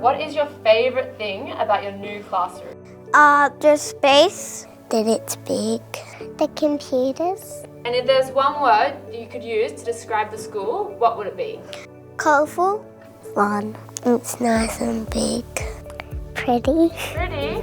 What is your favourite thing about your new classroom? The space. That it's big. The computers. And if there's one word you could use to describe the school, what would it be? Colourful. Fun. It's nice and big. Pretty. Pretty.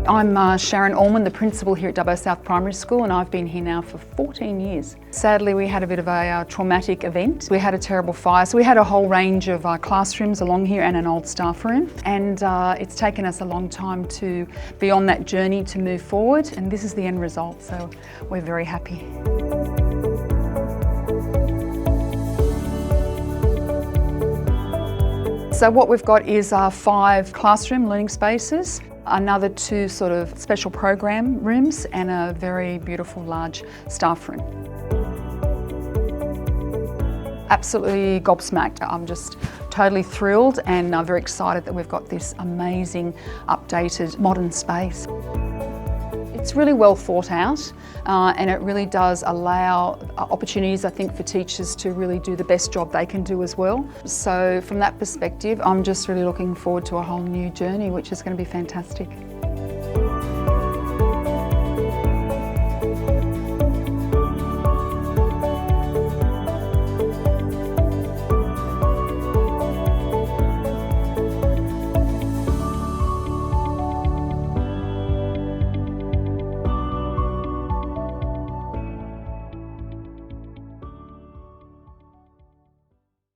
I'm Sharon Allman, the principal here at Dubbo South Primary School, and I've been here now for 14 years. Sadly, we had a bit of a traumatic event. We had a terrible fire, so we had a whole range of classrooms along here and an old staff room. And it's taken us a long time to be on that journey to move forward, and this is the end result, so we're very happy. So what we've got is 5 classroom learning spaces, another 2 sort of special program rooms, and a very beautiful large staff room. Absolutely gobsmacked. I'm just totally thrilled and very excited that we've got this amazing, updated, modern space. It's really well thought out, and it really does allow opportunities, I think, for teachers to really do the best job they can do as well. So from that perspective, I'm just really looking forward to a whole new journey, which is going to be fantastic.